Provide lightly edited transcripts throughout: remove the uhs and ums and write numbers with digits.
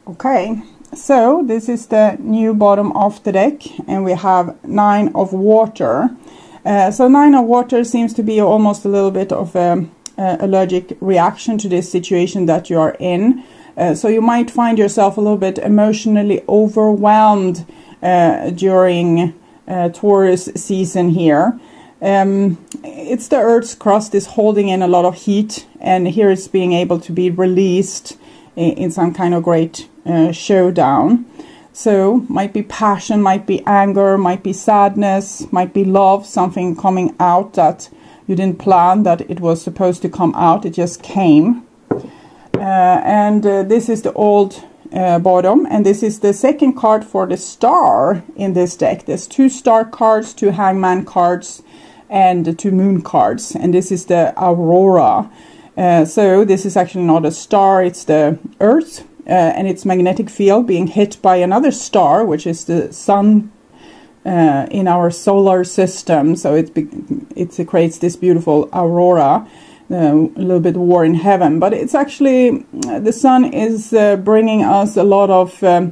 Okay, so this is the new bottom of the deck, and we have 9 of water. So 9 of water seems to be almost a little bit of a allergic reaction to this situation that you are in. So you might find yourself a little bit emotionally overwhelmed during Taurus season here. It's the Earth's crust is holding in a lot of heat, and here it's being able to be released in some kind of great showdown. So might be passion, might be anger, might be sadness, might be love, something coming out that you didn't plan that it was supposed to come out, it just came. And this is the old bottom, and this is the second card for the star in this deck. There's 2 star cards, 2 hangman cards, and 2 moon cards, and this is the aurora. So this is actually not a star, it's the Earth and its magnetic field being hit by another star, which is the sun in our solar system. So it creates this beautiful aurora, a little bit war in heaven. But it's actually, the sun is bringing us a lot of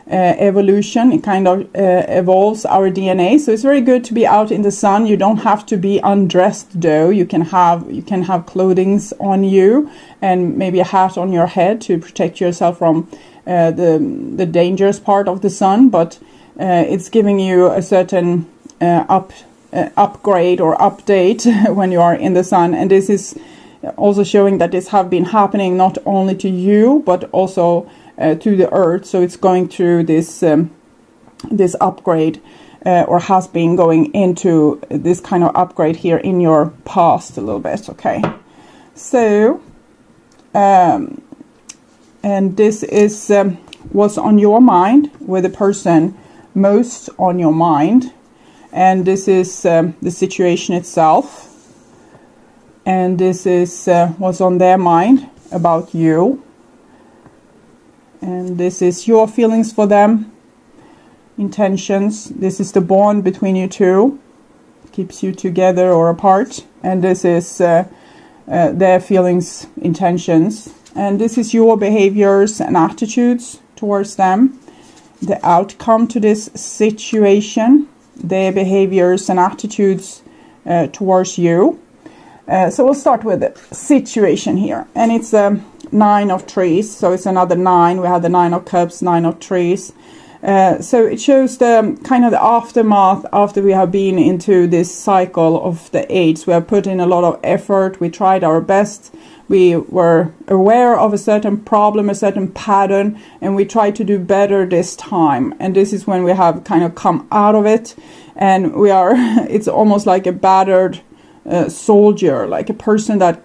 evolution. It kind of evolves our DNA, so it's very good to be out in the sun. You don't have to be undressed though. You can have clothing on you and maybe a hat on your head to protect yourself from the dangerous part of the sun, but it's giving you a certain upgrade or update when you are in the sun. And this is also showing that this have been happening not only to you but also to the Earth. So it's going through this this upgrade, or has been going into this kind of upgrade here in your past a little bit. Okay, so and this is what's on your mind, with the person most on your mind, and this is the situation itself, and this is what's on their mind about you. And this is your feelings for them, intentions. This is the bond between you two, keeps you together or apart. And this is their feelings, intentions. And this is your behaviors and attitudes towards them. The outcome to this situation, their behaviors and attitudes towards you. So we'll start with the situation here. And it's a 9 of trees, so it's another 9. We have the 9 of cups, 9 of trees. So it shows the kind of the aftermath after we have been into this cycle of the 8s. We have put in a lot of effort. We tried our best. We were aware of a certain problem, a certain pattern, and we tried to do better this time. And this is when we have kind of come out of it, and we are, it's almost like a battered soldier, like a person that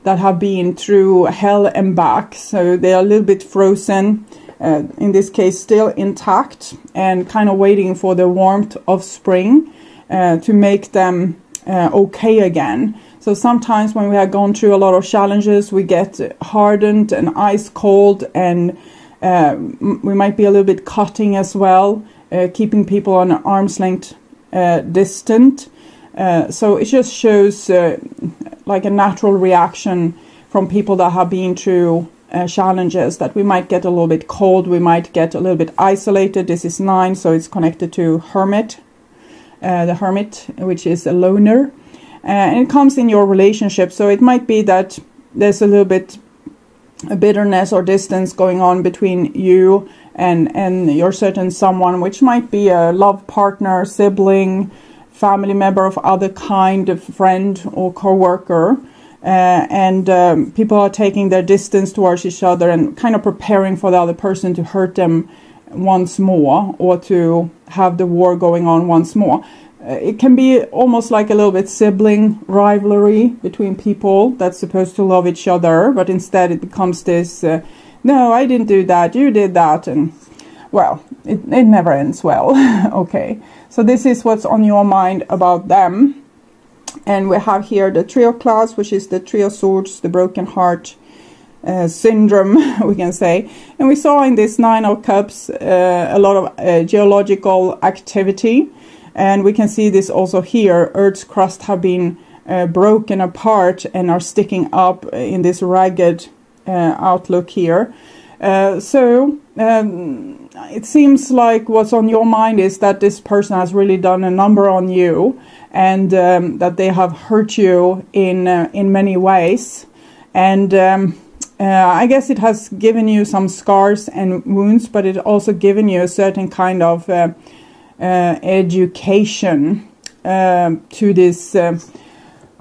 have been through hell and back. So they are a little bit frozen, in this case still intact, and kind of waiting for the warmth of spring to make them okay again. So sometimes when we have gone through a lot of challenges, we get hardened and ice cold, and we might be a little bit cutting as well, keeping people on an arm's length distant. So it just shows like a natural reaction from people that have been through challenges, that we might get a little bit cold, we might get a little bit isolated. This is 9, so it's connected to hermit, the hermit, which is a loner. And it comes in your relationship, so it might be that there's a little bit a bitterness or distance going on between you and your certain someone, which might be a love partner, sibling, family member of other kind, of friend or co-worker, and people are taking their distance towards each other and kind of preparing for the other person to hurt them once more, or to have the war going on once more. It can be almost like a little bit sibling rivalry between people that's supposed to love each other, but instead it becomes this, no, I didn't do that, you did that, and well, it never ends well. Okay, so this is what's on your mind about them. And we have here the Three of Clouds, which is the Three of Swords, the broken heart syndrome, we can say. And we saw in this 9 of Cups a lot of geological activity. And we can see this also here. Earth's crust have been broken apart and are sticking up in this ragged outlook here. It seems like what's on your mind is that this person has really done a number on you, and that they have hurt you in many ways. And I guess it has given you some scars and wounds, but it also given you a certain kind of education to this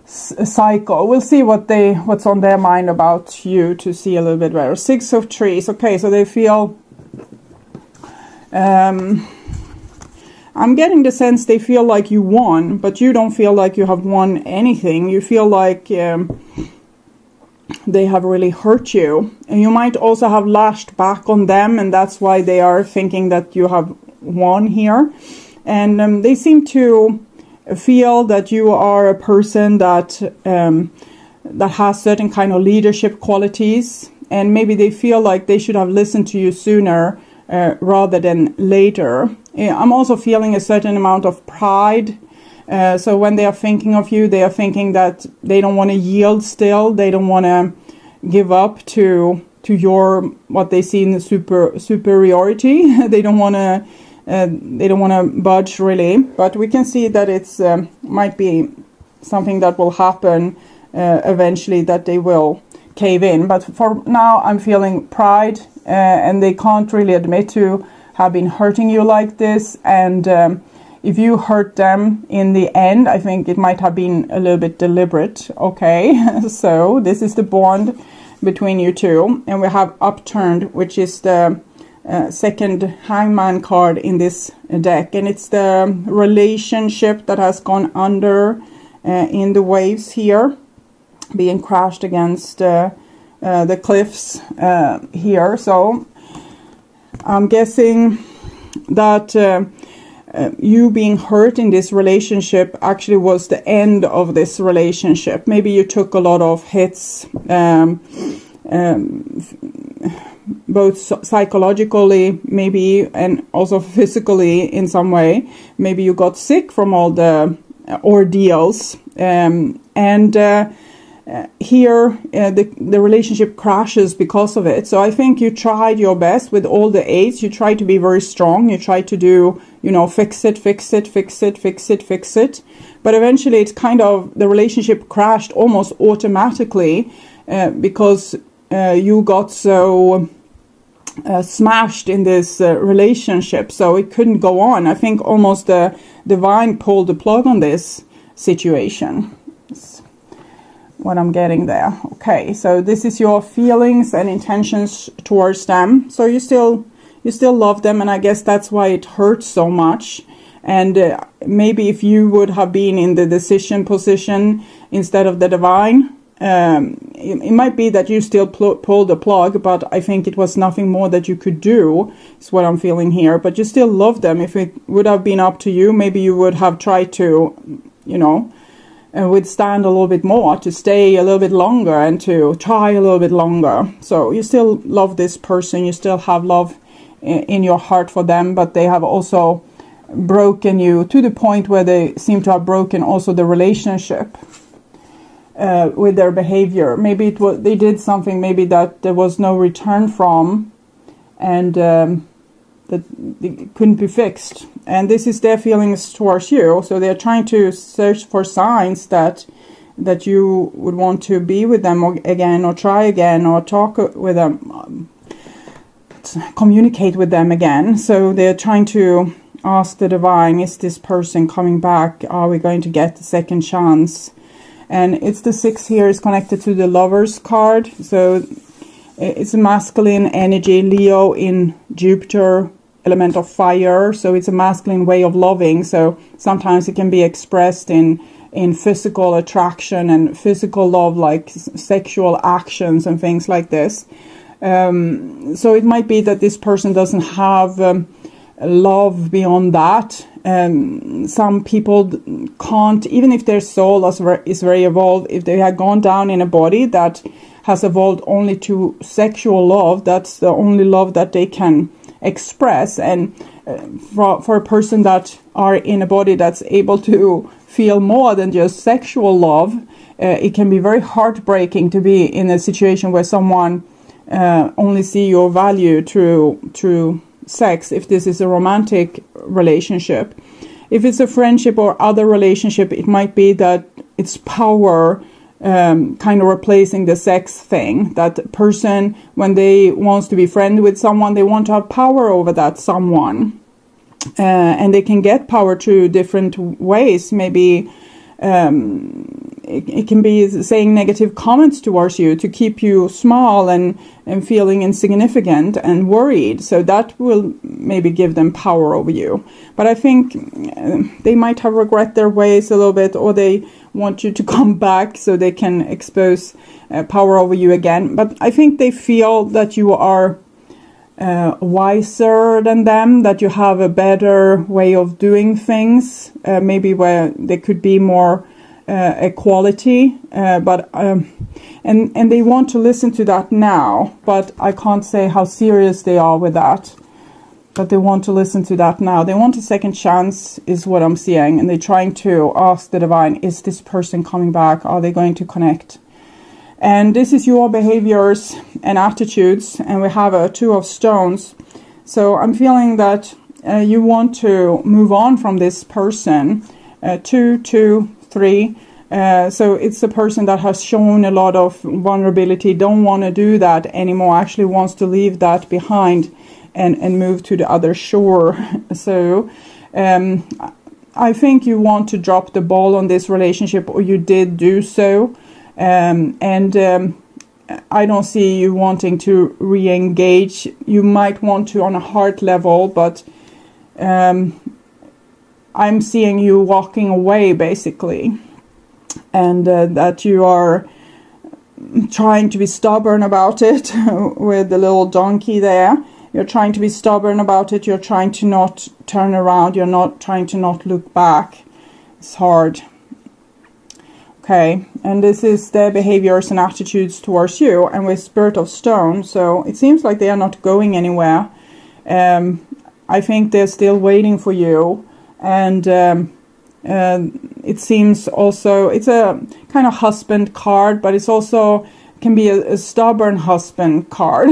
cycle. We'll see what's on their mind about you to see a little bit better. Six of Trees. Okay, so they feel. I'm getting the sense they feel like you won, but you don't feel like you have won anything. You feel like they have really hurt you. And you might also have lashed back on them, and that's why they are thinking that you have won here. And they seem to feel that you are a person that has certain kind of leadership qualities, and maybe they feel like they should have listened to you sooner rather than later. I'm also feeling a certain amount of pride. So when they are thinking of you, they are thinking that they don't want to yield still. They don't want to give up to your, what they see in the superiority. They don't want to budge really. But we can see that it's might be something that will happen eventually, that they will cave in. But for now, I'm feeling pride, and they can't really admit to have been hurting you like this. And if you hurt them in the end, I think it might have been a little bit deliberate. Okay, so this is the bond between you two. And we have Upturned, which is the second Hangman card in this deck. And it's the relationship that has gone under in the waves here, being crashed against the cliffs here. So I'm guessing that you being hurt in this relationship actually was the end of this relationship. Maybe you took a lot of hits, both psychologically maybe, and also physically in some way. Maybe you got sick from all the ordeals, here the relationship crashes because of it. So I think you tried your best with all the eights. You tried to be very strong. You tried to do, fix it. But eventually it's kind of, the relationship crashed almost automatically because you got so smashed in this relationship. So it couldn't go on. I think almost the divine pulled the plug on this situation. What I'm getting there. Okay, so this is your feelings and intentions towards them. So you still love them, and I guess that's why it hurts so much. And maybe if you would have been in the decision position instead of the divine, it might be that you still pulled the plug, but I think it was nothing more that you could do, is what I'm feeling here. But you still love them. If it would have been up to you, maybe you would have tried to, withstand a little bit more, to stay a little bit longer and to try a little bit longer. So you still love this person, you still have love in your heart for them, but they have also broken you to the point where they seem to have broken also the relationship with their behavior. Maybe they did something maybe that there was no return from, and that it couldn't be fixed. And this is their feelings towards you. So they're trying to search for signs that you would want to be with them again, or try again, or talk with them, communicate with them again. So they're trying to ask the divine, is this person coming back? Are we going to get the second chance? And it's the 6 here is connected to the Lovers card. So it's a masculine energy, Leo in Jupiter, element of fire. So it's a masculine way of loving. So sometimes it can be expressed in physical attraction and physical love, like sexual actions and things like this. So it might be that this person doesn't have love beyond that. Some people can't, even if their soul is very evolved, if they had gone down in a body that has evolved only to sexual love, that's the only love that they can express. And for a person that are in a body that's able to feel more than just sexual love, it can be very heartbreaking to be in a situation where someone only see your value through sex, if this is a romantic relationship. If it's a friendship or other relationship, it might be that it's power kind of replacing the sex thing. That person, when they wants to be friends with someone, they want to have power over that someone. And they can get power through different ways. Maybe it can be saying negative comments towards you to keep you small and feeling insignificant and worried. So that will maybe give them power over you. But I think they might have regret their ways a little bit, or they want you to come back so they can expose power over you again. But I think they feel that you are wiser than them, that you have a better way of doing things, maybe where there could be more equality, and they want to listen to that now, but I can't say how serious they are with that. But they want to listen to that now. They want a second chance, is what I'm seeing, and they're trying to ask the divine, is this person coming back? Are they going to connect? And this is your behaviors and attitudes, and we have a 2 of stones. So I'm feeling that you want to move on from this person. 2, 2, 3. So it's a person that has shown a lot of vulnerability, don't want to do that anymore, actually wants to leave that behind and move to the other shore. So I think you want to drop the ball on this relationship, or you did do so. I don't see you wanting to re-engage. You might want to on a heart level, but I'm seeing you walking away, basically. And that you are trying to be stubborn about it with the little donkey there. You're trying to be stubborn about it. You're trying to not turn around. You're not trying to not look back. It's hard. Okay, and this is their behaviors and attitudes towards you, and with Spirit of Stone, so it seems like they are not going anywhere. I think they're still waiting for you, and it seems also, it's a kind of husband card, but it's also can be a stubborn husband card.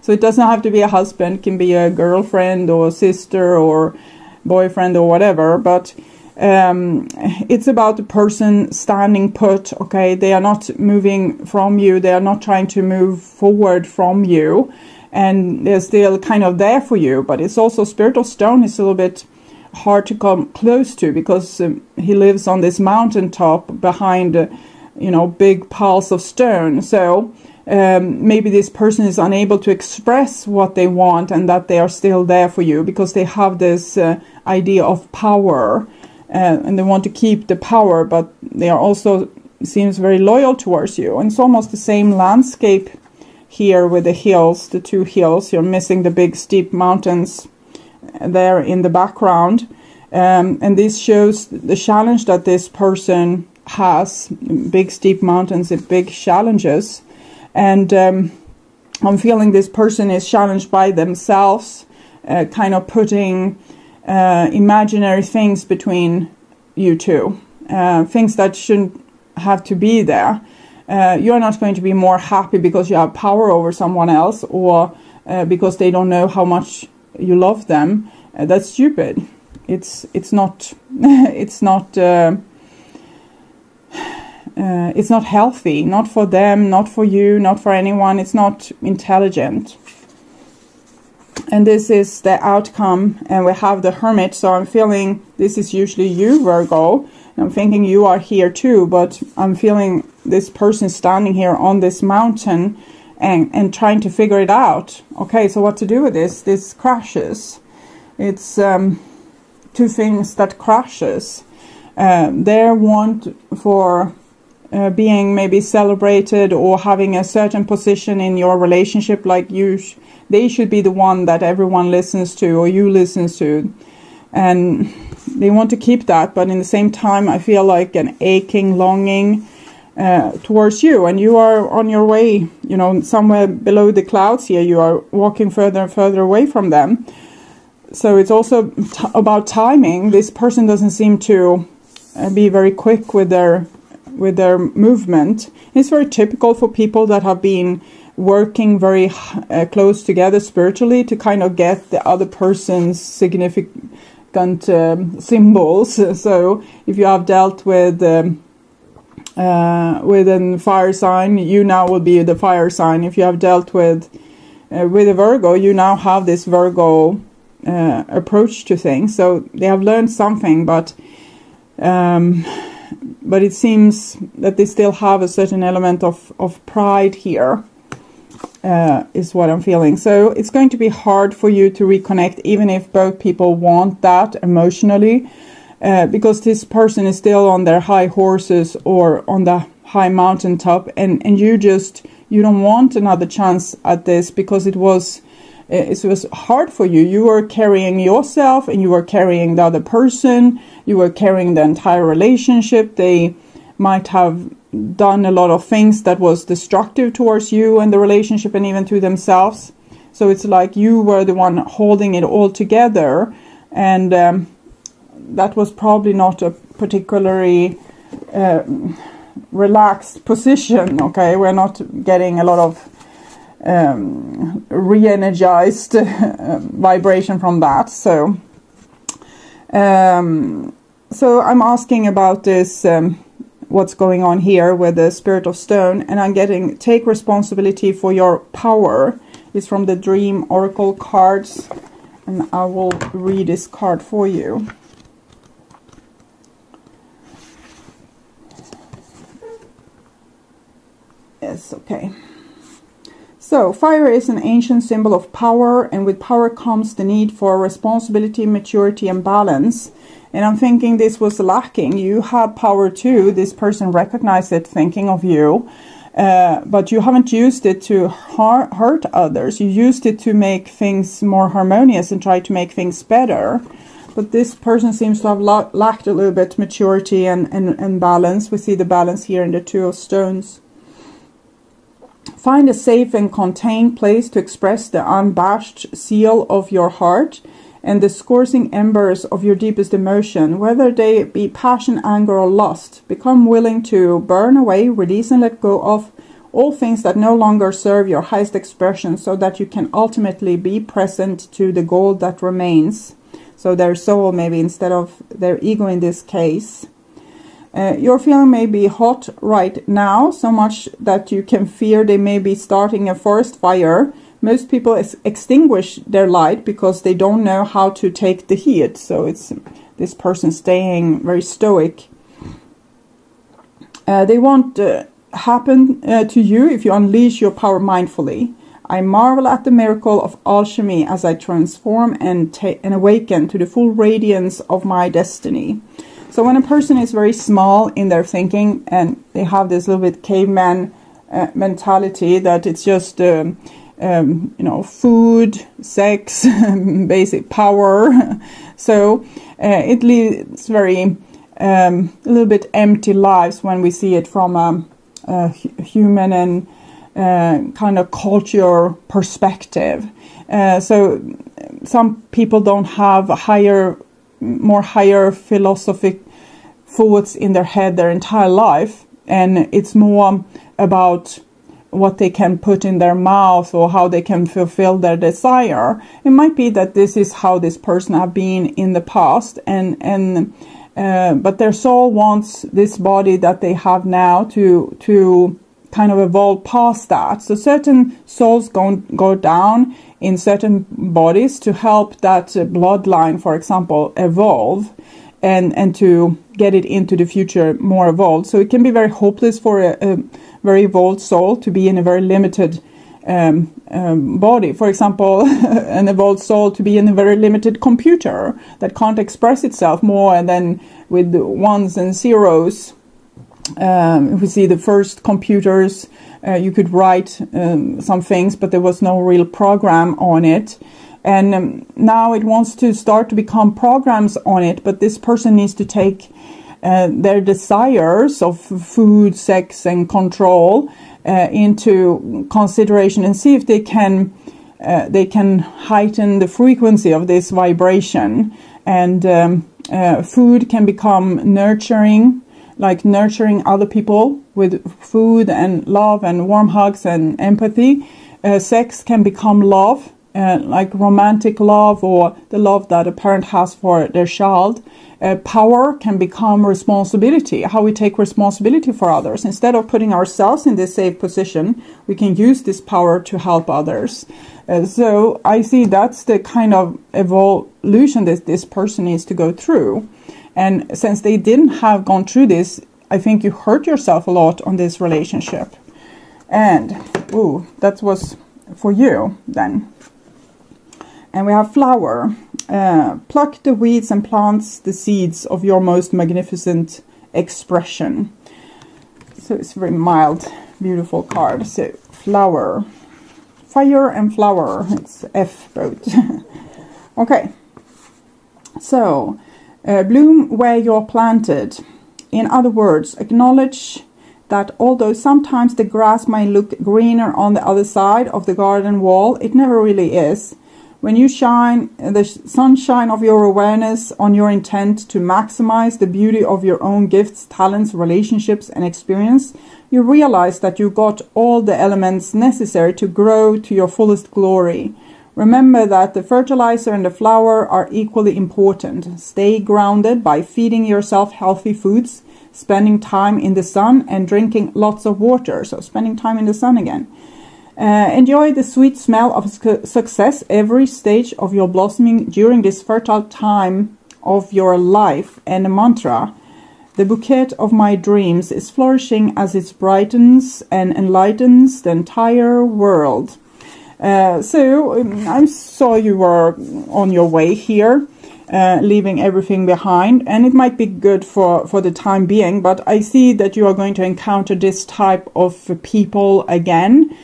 So it doesn't have to be a husband, it can be a girlfriend or a sister or boyfriend or whatever, but it's about the person standing put. Okay, they are not moving from you, they are not trying to move forward from you, and they're still kind of there for you. But it's also Spirit of Stone is a little bit hard to come close to, because he lives on this mountaintop behind big piles of stone. So maybe this person is unable to express what they want, and that they are still there for you because they have this idea of power. And they want to keep the power, but they are also seems very loyal towards you. And it's almost the same landscape here with the hills, the 2 hills. You're missing the big steep mountains there in the background. And this shows the challenge that this person has. Big steep mountains and big challenges. And I'm feeling this person is challenged by themselves, kind of putting imaginary things between you two, things that shouldn't have to be there. You're not going to be more happy because you have power over someone else, or because they don't know how much you love them. That's stupid. It's not it's not healthy, not for them, not for you, not for anyone. It's not intelligent. And this is the outcome, and we have the Hermit. So I'm feeling this is usually you, Virgo. I'm thinking you are here too, but I'm feeling this person standing here on this mountain and trying to figure it out. Okay, so what to do with this? This crashes. It's 2 things that crashes. Their want for being maybe celebrated or having a certain position in your relationship, like they should be the one that everyone listens to or you listens to, and they want to keep that. But in the same time, I feel like an aching longing towards you, and you are on your way, somewhere below the clouds here. You are walking further and further away from them. So it's also about timing. This person doesn't seem to be very quick with their movement. It's very typical for people that have been working very close together spiritually to kind of get the other person's significant symbols. So if you have dealt with a fire sign, you now will be the fire sign. If you have dealt with a Virgo, you now have this Virgo approach to things. So they have learned something, but it seems that they still have a certain element of pride here, is what I'm feeling. So it's going to be hard for you to reconnect, even if both people want that emotionally, because this person is still on their high horses or on the high mountaintop, and you don't want another chance at this, because it was hard for you. You were carrying yourself, and you were carrying the other person. You were carrying the entire relationship. They might have done a lot of things that was destructive towards you and the relationship, and even to themselves. So it's like you were the one holding it all together, and that was probably not a particularly relaxed position. Okay, we're not getting a lot of re-energized vibration from that. So I'm asking about this, what's going on here with the Spirit of Stone, and I'm getting take responsibility for your power. It's from the Dream Oracle cards, and I will read this card for you. Yes, okay. So, fire is an ancient symbol of power, and with power comes the need for responsibility, maturity, and balance. And I'm thinking this was lacking. You have power too. This person recognized it thinking of you, but you haven't used it to hurt others. You used it to make things more harmonious and try to make things better. But this person seems to have lacked a little bit maturity and balance. We see the balance here in the Two of Stones. Find a safe and contained place to express the unabashed seal of your heart and the scorching embers of your deepest emotion, whether they be passion, anger, or lust. Become willing to burn away, release, and let go of all things that no longer serve your highest expression, so that you can ultimately be present to the goal that remains. So their soul, maybe, instead of their ego in this case. Your feeling may be hot right now, so much that you can fear they may be starting a forest fire. Most people extinguish their light because they don't know how to take the heat. So it's this person staying very stoic. They won't happen to you if you unleash your power mindfully. I marvel at the miracle of alchemy as I transform and awaken to the full radiance of my destiny. So when a person is very small in their thinking, and they have this little bit caveman mentality that it's just food, sex, basic power. So it leads very a little bit empty lives when we see it from a human and kind of culture perspective. So some people don't have more higher philosophic thoughts in their head their entire life, and it's more about what they can put in their mouth or how they can fulfill their desire. It might be that this is how this person have been in the past, but their soul wants this body that they have now to kind of evolve past that. So certain souls go down in certain bodies to help that bloodline, for example, evolve and to get it into the future more evolved. So it can be very hopeless for a very evolved soul to be in a very limited body. For example, an evolved soul to be in a very limited computer that can't express itself more than with ones and zeros. If we see the first computers, you could write some things, but there was no real program on it. And now it wants to start to become programs on it, but this person needs to take their desires of food, sex, and control into consideration and see if they can heighten the frequency of this vibration. And food can become nurturing, like nurturing other people with food and love and warm hugs and empathy. Sex can become love, like romantic love or the love that a parent has for their child. Power can become responsibility, how we take responsibility for others. Instead of putting ourselves in this safe position, we can use this power to help others. So I see that's the kind of evolution that this person needs to go through. And since they didn't have gone through this, I think you hurt yourself a lot on this relationship. And, ooh, that was for you then. And we have flower. Pluck the weeds and plant the seeds of your most magnificent expression. So it's a very mild, beautiful card. So flower. Fire and flower. It's F both. Okay. So, bloom where you're planted. In other words, acknowledge that although sometimes the grass might look greener on the other side of the garden wall, it never really is. When you shine the sunshine of your awareness on your intent to maximize the beauty of your own gifts, talents, relationships, and experience, you realize that you got all the elements necessary to grow to your fullest glory. Remember that the fertilizer and the flower are equally important. Stay grounded by feeding yourself healthy foods, spending time in the sun, and drinking lots of water. So spending time in the sun again. Enjoy the sweet smell of success every stage of your blossoming during this fertile time of your life. And a mantra: the bouquet of my dreams is flourishing as it brightens and enlightens the entire world. So I saw you were on your way here, leaving everything behind, and it might be good for the time being, but I see that you are going to encounter this type of people again.